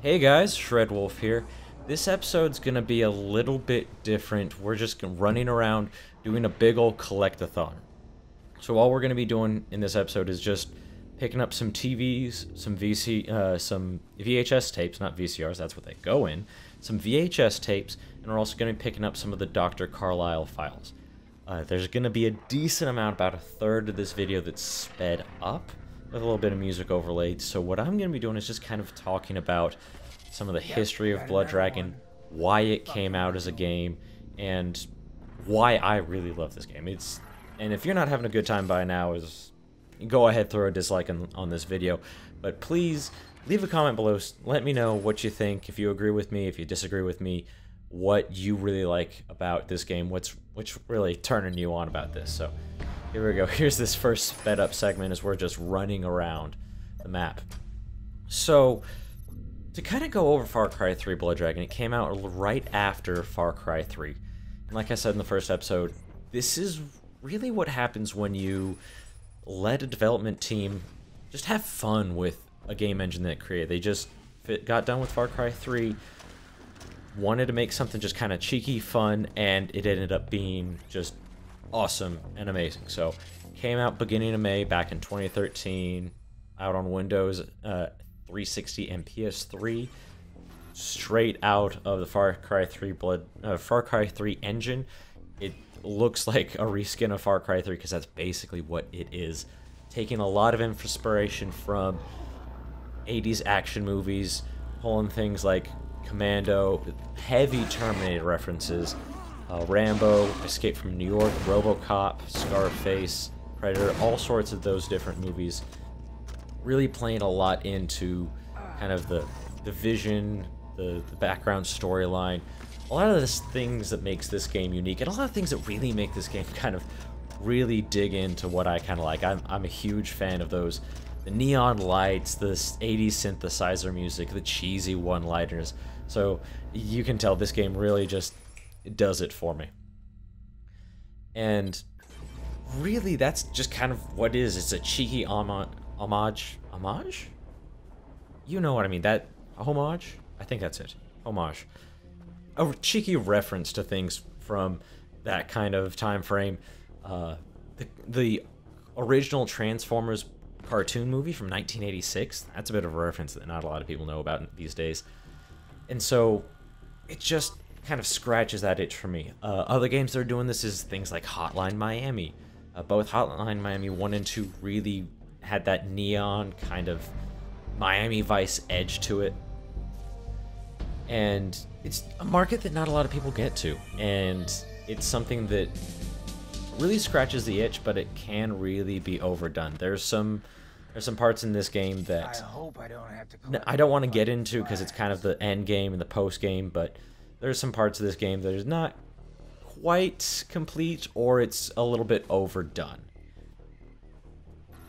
Hey guys, Shredwolf here. This episode's gonna be a little bit different. We're just running around doing a big old collectathon. So all we're gonna be doing in this episode is just picking up some TVs, some VHS tapes, not VCRs, that's what they go in, some VHS tapes, and we're also gonna be picking up some of the Dr. Carlisle files. There's gonna be a decent amount, about a third of this video that's sped up, with a little bit of music overlaid. So what I'm going to be doing is just kind of talking about some of the history of Blood Dragon, why it came out as a game, and why I really love this game. And if you're not having a good time by now, go ahead, throw a dislike on this video, but please leave a comment below. Let me know what you think, if you agree with me, if you disagree with me, what you really like about this game, what's really turning you on about this. So here we go. Here's this first sped up segment as we're just running around the map. So, to kind of go over Far Cry 3 Blood Dragon, it came out right after Far Cry 3. And like I said in the first episode, this is really what happens when you let a development team just have fun with a game engine that it created. They just got done with Far Cry 3, wanted to make something just kind of cheeky, fun, and it ended up being just awesome and amazing. So, came out beginning of May back in 2013, out on Windows 360 and PS3, straight out of the Far Cry 3 engine. It looks like a reskin of Far Cry 3 because that's basically what it is. Taking a lot of inspiration from 80s action movies, pulling things like Commando, heavy Terminator references, Rambo, Escape from New York, RoboCop, Scarface, Predator, all sorts of those different movies. Really playing a lot into kind of the vision, the background storyline. A lot of the things that makes this game unique, and a lot of things that really make this game kind of really dig into what I kind of like. I'm a huge fan of those. The neon lights, the 80s synthesizer music, the cheesy one-liners. So you can tell this game really just does it for me. And really, that's just kind of what it is. It's a cheeky homage? You know what I mean. That homage? I think that's it. Homage. A cheeky reference to things from that kind of time frame. The original Transformers cartoon movie from 1986. That's a bit of a reference that not a lot of people know about these days. And so it just kind of scratches that itch for me. Other games that are doing this is things like Hotline Miami. Both Hotline Miami 1 and 2 really had that neon kind of Miami Vice edge to it. And it's a market that not a lot of people get to. And it's something that really scratches the itch, but it can really be overdone. There's some parts in this game that I don't want to get into because it's kind of the end game and the post game, but there's some parts of this game that is not quite complete, or it's a little bit overdone.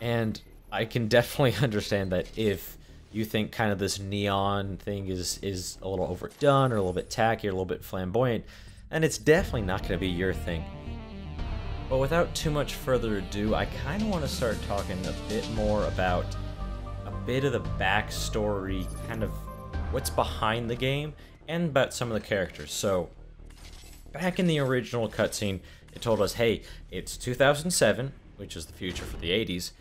And I can definitely understand that if you think kind of this neon thing is a little overdone, or a little bit tacky, or a little bit flamboyant, then it's definitely not going to be your thing. But without too much further ado, I kind of want to start talking a bit more about a bit of the backstory, kind of what's behind the game, and about some of the characters. So, back in the original cutscene, it told us, hey, it's 2007, which is the future for the 80s,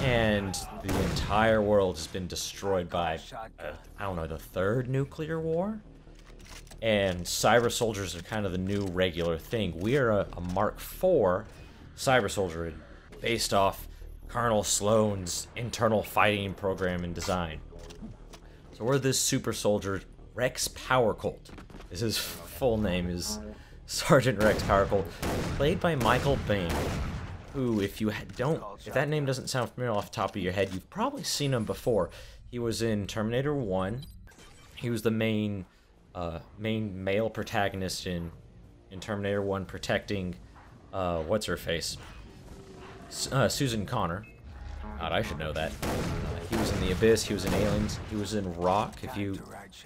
and the entire world has been destroyed by, I don't know, the third nuclear war? And cyber soldiers are kind of the new regular thing. We are a Mark IV cyber soldier based off Colonel Sloan's internal fighting program and design. So we're this super soldier, Rex Powercolt. His full name is Sergeant Rex Powercolt, played by Michael Biehn, who, if that name doesn't sound familiar off the top of your head, you've probably seen him before. He was in Terminator 1. He was the main male protagonist in Terminator 1, protecting what's-her-face? Susan Connor. God, I should know that. He was in The Abyss, he was in Aliens, he was in Rock,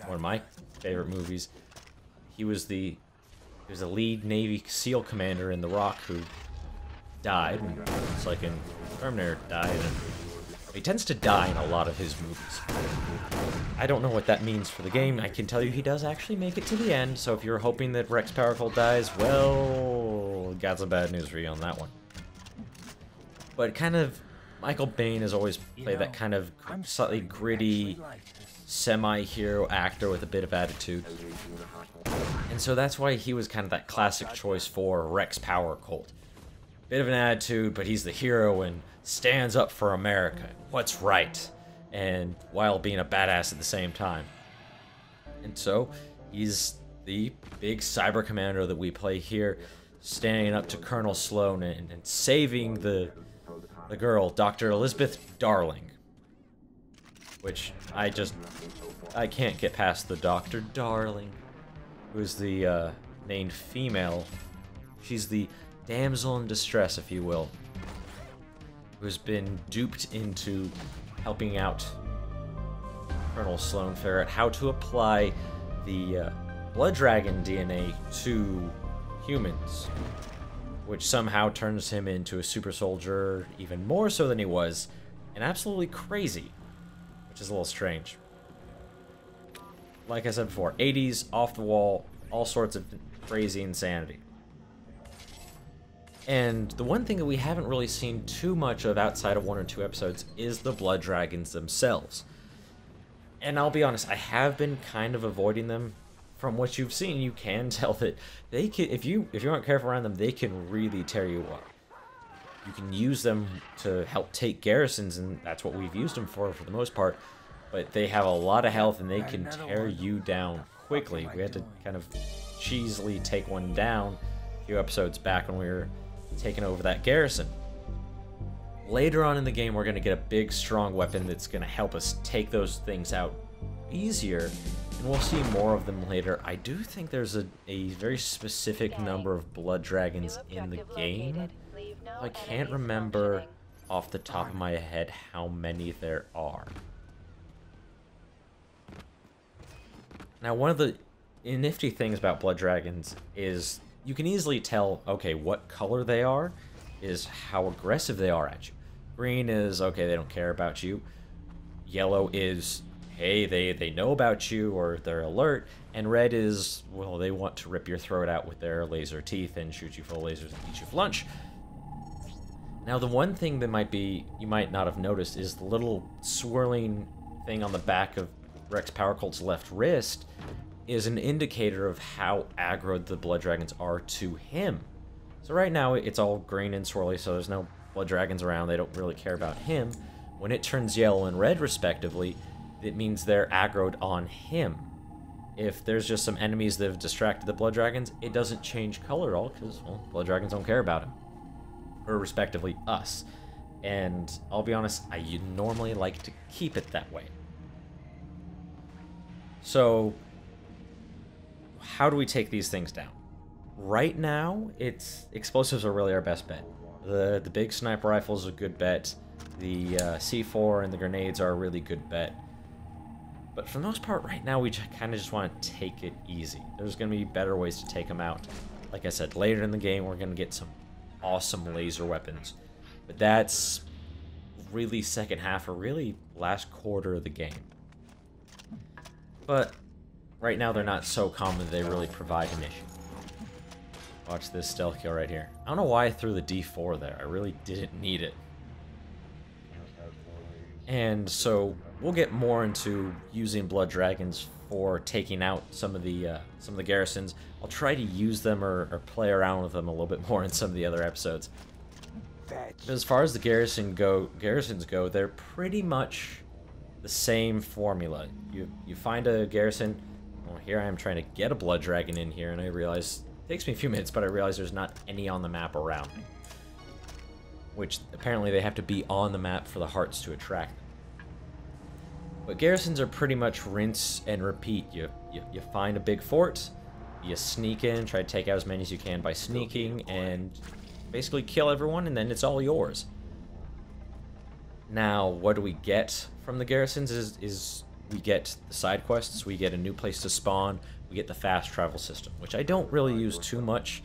one of my favorite movies. He was the lead Navy SEAL commander in The Rock who died, and it's like in Terminator died, and he tends to die in a lot of his movies. I don't know what that means for the game. I can tell you he does actually make it to the end, so if you're hoping that Rex Powerful dies, well, got some bad news for you on that one. But kind of, Michael Biehn has always played that kind of slightly gritty, semi-hero actor with a bit of attitude. And so that's why he was kind of that classic choice for Rex Power Colt. Bit of an attitude, but he's the hero and stands up for America, what's right, and while being a badass at the same time. And so he's the big cyber commando that we play here, standing up to Colonel Sloan and saving the girl, Dr. Elizabeth Darling. Which I can't get past the Dr. Darling, who's the named female. She's the damsel in distress, if you will, who's been duped into helping out Colonel Sloan figure out how to apply the blood dragon DNA to humans, which somehow turns him into a super soldier even more so than he was, and absolutely crazy, which is a little strange. Like I said before, 80s, off the wall, all sorts of crazy insanity. And the one thing that we haven't really seen too much of outside of 1 or 2 episodes is the blood dragons themselves. And I'll be honest, I have been kind of avoiding them. From what you've seen, you can tell that they can, if you aren't careful around them, they can really tear you up. You can use them to help take garrisons, and that's what we've used them for the most part. But they have a lot of health, and they can tear you down quickly. We had to kind of cheesily take one down a few episodes back when we were taking over that garrison. Later on in the game, we're going to get a big, strong weapon that's going to help us take those things out easier, and we'll see more of them later. I do think there's a very specific number of blood dragons in the game. I can't remember off the top of my head how many there are. Now, one of the nifty things about blood dragons is you can easily tell, okay, what color they are is how aggressive they are at you. Green is, okay, they don't care about you. Yellow is, hey, they know about you, or they're alert. And red is, well, they want to rip your throat out with their laser teeth and shoot you full of lasers and eat you for lunch. Now, the one thing that you might not have noticed is the little swirling thing on the back of Rex Power Colt's left wrist is an indicator of how aggroed the blood dragons are to him. So right now, it's all green and swirly, so there's no blood dragons around. They don't really care about him. When it turns yellow and red, respectively, it means they're aggroed on him. If there's just some enemies that have distracted the blood dragons, it doesn't change color at all, because, well, blood dragons don't care about him. Or, respectively, us. And I'll be honest, I normally like to keep it that way. So, how do we take these things down? Right now, explosives are really our best bet. The big sniper rifle is a good bet. The C4 and the grenades are a really good bet. But for the most part, right now, we kind of just want to take it easy. There's going to be better ways to take them out. Like I said, later in the game, we're going to get some awesome laser weapons. But that's really second half, or really last quarter of the game. But right now, they're not so common that they really provide an issue. Watch this stealth kill right here. I don't know why I threw the D4 there. I really didn't need it. And so we'll get more into using blood dragons for taking out some of the garrisons. I'll try to use them or play around with them a little bit more in some of the other episodes. As far as the garrisons go, they're pretty much the same formula. You find a garrison. Well, here I am trying to get a blood dragon in here, and I realize it takes me a few minutes, but I realize there's not any on the map around me. Which apparently they have to be on the map for the hearts to attract them. But garrisons are pretty much rinse and repeat. You find a big fort, you sneak in, try to take out as many as you can by sneaking, and basically kill everyone, and then it's all yours. Now, what do we get from the garrisons is we get the side quests, we get a new place to spawn, we get the fast travel system, which I don't really use too much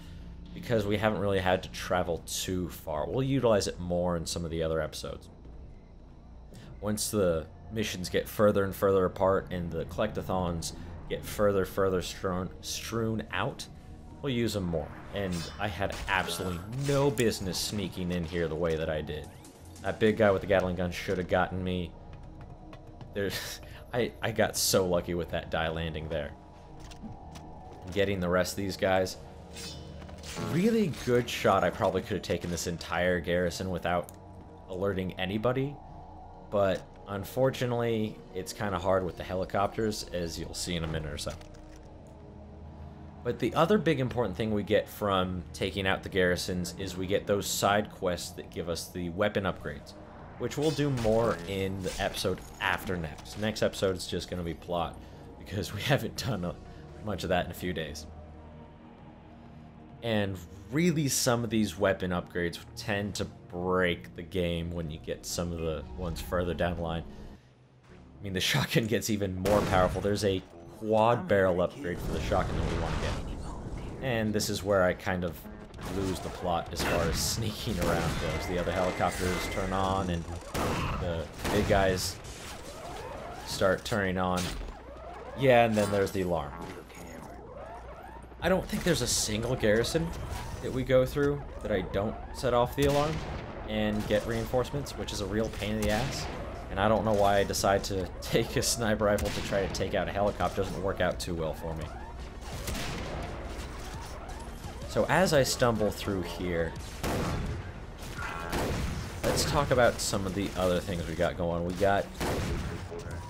because we haven't really had to travel too far. We'll utilize it more in some of the other episodes. Once the missions get further and further apart and the collectathons get further strewn out, we'll use them more. And I had absolutely no business sneaking in here the way that I did. That big guy with the Gatling gun should have gotten me. I got so lucky with that die landing there. Getting the rest of these guys. Really good shot. I probably could have taken this entire garrison without alerting anybody. But unfortunately, it's kind of hard with the helicopters, as you'll see in a minute or so. But the other big important thing we get from taking out the garrisons is we get those side quests that give us the weapon upgrades, which we'll do more in the episode after next. Next episode is just going to be plot, because we haven't done much of that in a few days. And really, some of these weapon upgrades tend to break the game when you get some of the ones further down the line. I mean, the shotgun gets even more powerful. There's a quad barrel upgrade for the shotgun that we want to get. And this is where I kind of lose the plot as far as sneaking around goes. The other helicopters turn on and the big guys start turning on. Yeah, and then there's the alarm. I don't think there's a single garrison that we go through that I don't set off the alarm and get reinforcements, which is a real pain in the ass. And I don't know why I decide to take a sniper rifle to try to take out a helicopter. Doesn't work out too well for me. So as I stumble through here, let's talk about some of the other things we got going. We got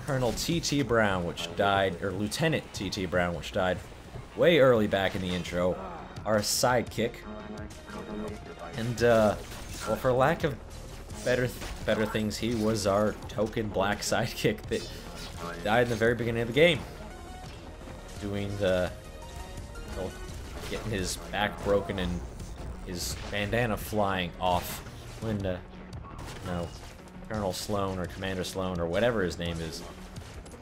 Colonel T.T. Brown, which died, or Lieutenant T.T. Brown, which died way early back in the intro. Our sidekick. And, well, for lack of better things, he was our token black sidekick that died in the very beginning of the game. Doing the... well, getting his back broken and his bandana flying off when, you know, Colonel Sloan or Commander Sloan or whatever his name is,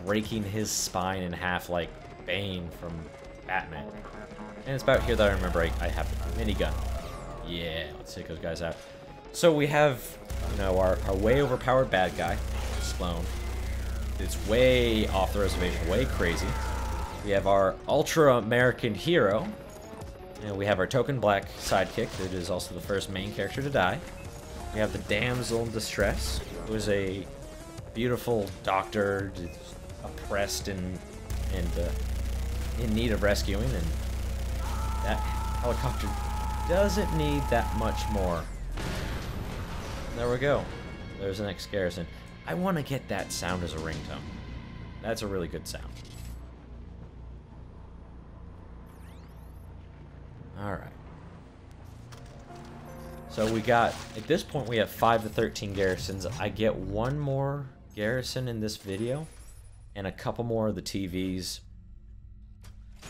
breaking his spine in half like Bane from Batman. And it's about here that I remember I have a minigun. Yeah, let's take those guys out. So we have, you know, our way overpowered bad guy, Sloan. It's way off the reservation, way crazy. We have our ultra-American hero. And we have our token black sidekick that is also the first main character to die. We have the damsel in distress, who is a beautiful doctor, oppressed and in need of rescuing, and that helicopter doesn't need that much more. And there we go. There's the next garrison. I want to get that sound as a ringtone. That's a really good sound. Alright. So we got, at this point we have 5 to 13 garrisons. I get one more garrison in this video, and a couple more of the TVs.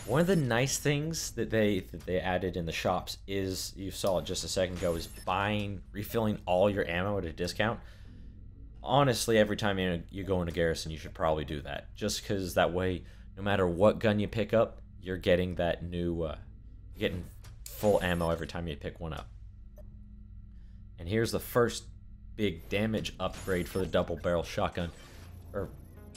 One of the nice things that they added in the shops is, you saw it just a second ago, is refilling all your ammo at a discount. Honestly, every time you go into garrison, you should probably do that. Just because that way, no matter what gun you pick up, you're getting that new, getting full ammo every time you pick one up. And here's the first big damage upgrade for the double barrel shotgun, or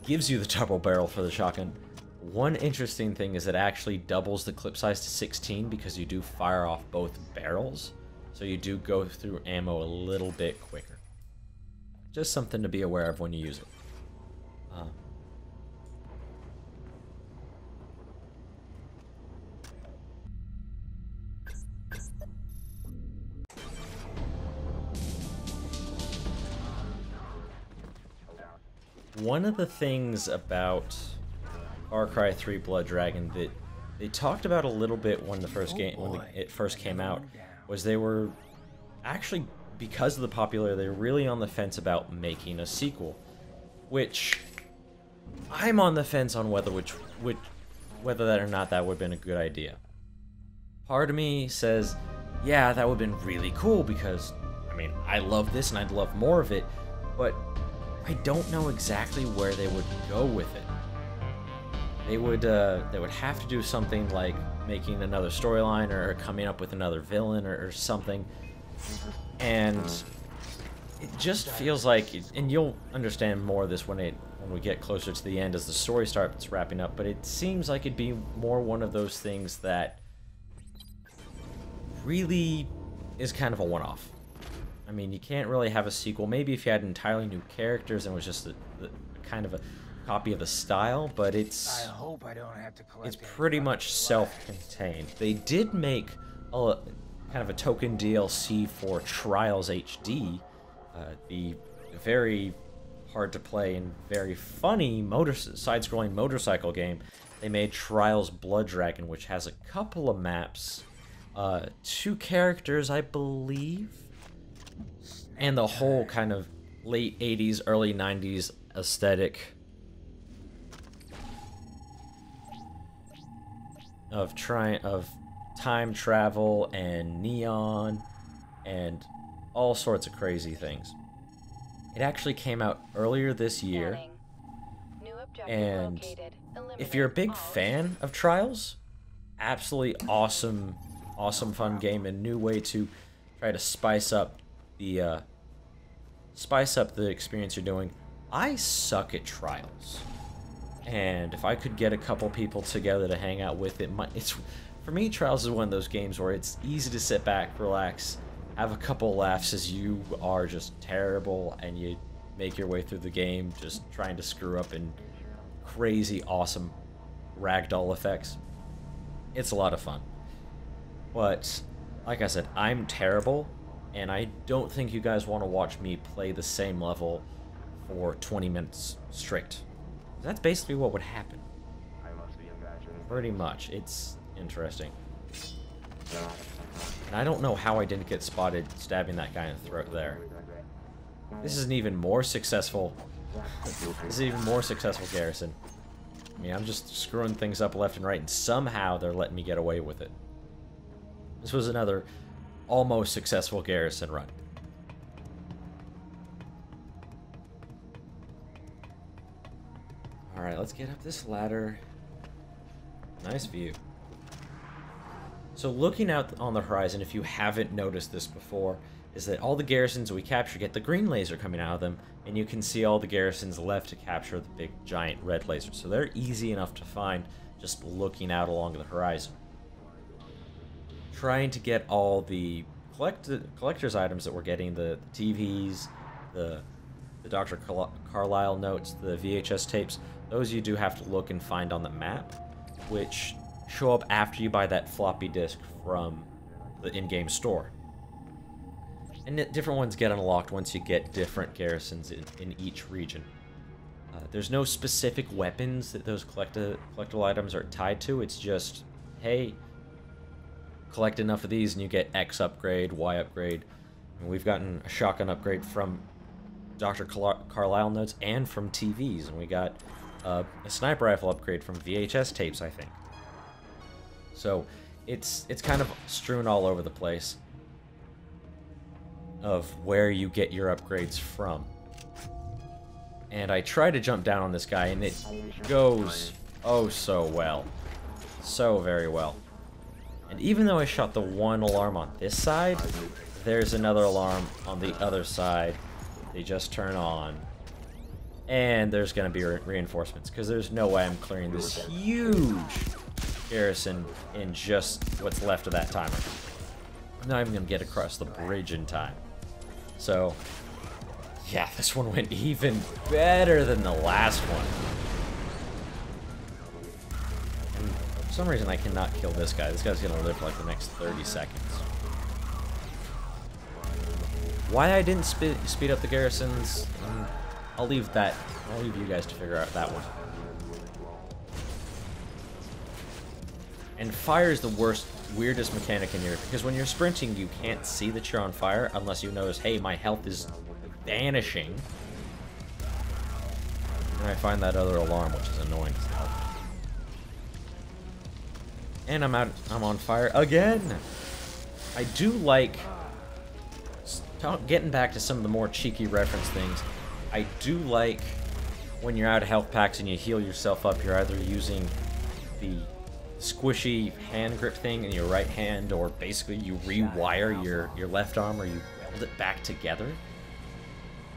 gives you the double barrel for the shotgun. One interesting thing is it actually doubles the clip size to 16 because you do fire off both barrels, so you do go through ammo a little bit quicker. Just something to be aware of when you use it. One of the things about Far Cry 3 Blood Dragon that they talked about a little bit when it first came out was they were actually, because of the popularity, they were really on the fence about making a sequel, which I'm on the fence on whether that or not that would have been a good idea. Part of me says, yeah, that would have been really cool because, I mean, I love this and I'd love more of it, but I don't know exactly where they would go with it. They would have to do something like making another storyline or coming up with another villain or something. And it just feels like, and you'll understand more of this when we get closer to the end as the story starts wrapping up, but it seems like it'd be more one of those things that really is kind of a one-off. I mean, you can't really have a sequel. Maybe if you had entirely new characters and it was just a kind of a copy of the style, but it's I hope I don't have to collect it's pretty much self-contained. They did make a kind of a token DLC for Trials HD, the very hard to play and very funny side-scrolling motorcycle game. They made Trials Blood Dragon, which has a couple of maps, 2 characters, I believe, and the whole kind of late 80s, early 90s aesthetic of time travel and neon and all sorts of crazy things. It actually came out earlier this year, and if you're a big fan of Trials, absolutely awesome fun game, and new way to try to spice up the experience you're doing. I suck at Trials, and if I could get a couple people together to hang out with it, for me, Trials is one of those games where it's easy to sit back, relax, have a couple laughs as you are just terrible, and you make your way through the game just trying to screw up in crazy, awesome ragdoll effects. It's a lot of fun. But, like I said, I'm terrible, and I don't think you guys want to watch me play the same level for 20 minutes straight. That's basically what would happen. Pretty much. It's interesting. And I don't know how I didn't get spotted stabbing that guy in the throat there. This is an even more successful... This is an even more successful garrison. I mean, I'm just screwing things up left and right, and somehow they're letting me get away with it. This was another almost successful garrison run. Alright, let's get up this ladder. Nice view. So looking out on the horizon, if you haven't noticed this before, is that all the garrisons we capture get the green laser coming out of them, and you can see all the garrisons left to capture the big giant red laser. So they're easy enough to find just looking out along the horizon. Trying to get all the collector's items that we're getting, the TVs, the Dr. Carlisle notes, the VHS tapes, those you do have to look and find on the map, which show up after you buy that floppy disk from the in-game store. And different ones get unlocked once you get different garrisons in each region. There's no specific weapons that those collectible items are tied to. It's just, hey, collect enough of these and you get X upgrade, Y upgrade. And we've gotten a shotgun upgrade from Dr. Carlisle notes and from TVs. And we got a sniper rifle upgrade from VHS tapes, I think. So it's kind of strewn all over the place of where you get your upgrades from. And I try to jump down on this guy, and it goes oh so well. So very well. And even though I shot the one alarm on this side, there's another alarm on the other side. They just turn on. And there's going to be reinforcements, because there's no way I'm clearing this huge garrison in just what's left of that timer. I'm not even going to get across the bridge in time. So, yeah, this one went even better than the last one. And for some reason, I cannot kill this guy. This guy's going to live for like the next 30 seconds. Why I didn't speed up the garrisons, I'll leave you guys to figure out that one. And fire is the weirdest mechanic in here, because when you're sprinting, you can't see that you're on fire unless you notice, hey, my health is vanishing. And I find that other alarm, which is annoying as hell. And I'm on fire again. I do like, getting back to some of the more cheeky reference things, I do like when you're out of health packs and you heal yourself up, you're either using the squishy hand grip thing in your right hand, or basically you rewire your left arm, or you weld it back together.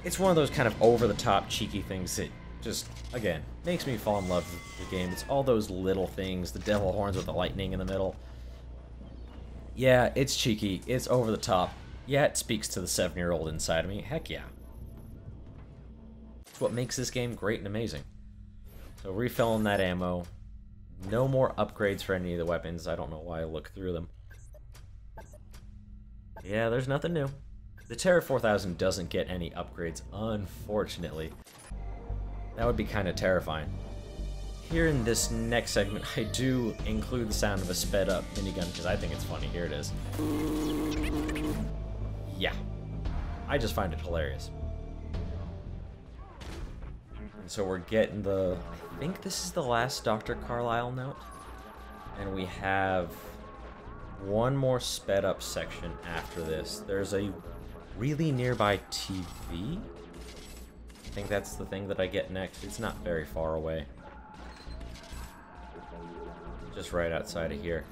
it's one of those kind of over-the-top, cheeky things that just, again, makes me fall in love with the game. It's all those little things, the devil horns with the lightning in the middle. Yeah, it's cheeky, it's over the top. Yeah, it speaks to the 7-year-old inside of me. Heck yeah. It's what makes this game great and amazing. So refilling that ammo. No more upgrades for any of the weapons. I don't know why I look through them. Yeah, there's nothing new. The Terra 4000 doesn't get any upgrades, unfortunately. That would be kind of terrifying. Here in this next segment, I do include the sound of a sped up minigun because I think it's funny. Here it is. Yeah. I just find it hilarious. And so we're getting the... I think this is the last Dr. Carlisle note. And we have one more sped up section after this. There's a really nearby TV. I think that's the thing that I get next. It's not very far away. Just right outside of here.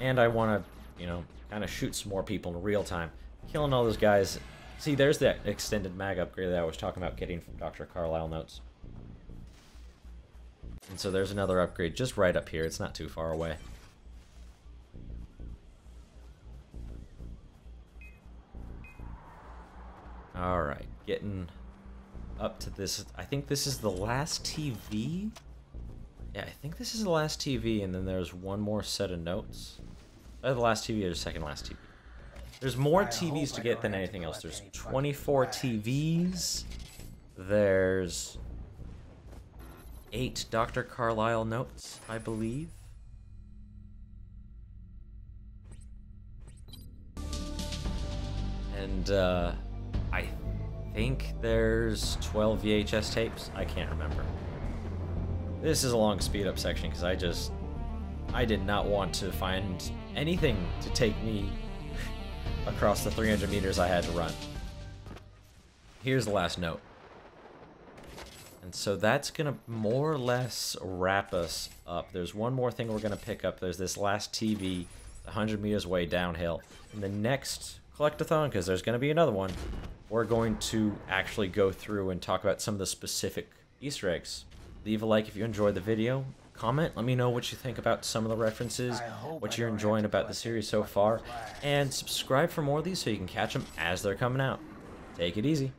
And I want to, you know, kind of shoot some more people in real time. Killing all those guys. See, there's that extended mag upgrade that I was talking about getting from Dr. Carlisle notes. And so there's another upgrade just right up here. It's not too far away. Alright, getting up to this. I think this is the last TV? Yeah, I think this is the last TV, and then there's one more set of notes. Either the last TV or the second last TV. There's more TVs to get than anything else. There's 24 TVs. There's 8 Dr. Carlisle notes, I believe. And, I think there's 12 VHS tapes. I can't remember. This is a long speed up section because I did not want to find anything to take me across the 300 meters I had to run. Here's the last note. And so that's gonna more or less wrap us up. There's one more thing we're gonna pick up. There's this last TV, 100 meters away downhill. In the next Collectathon, because there's gonna be another one, we're going to actually go through and talk about some of the specific Easter eggs. Leave a like if you enjoyed the video. Comment, let me know what you think about some of the references, what you're enjoying about the series so far, and subscribe for more of these so you can catch them as they're coming out. Take it easy.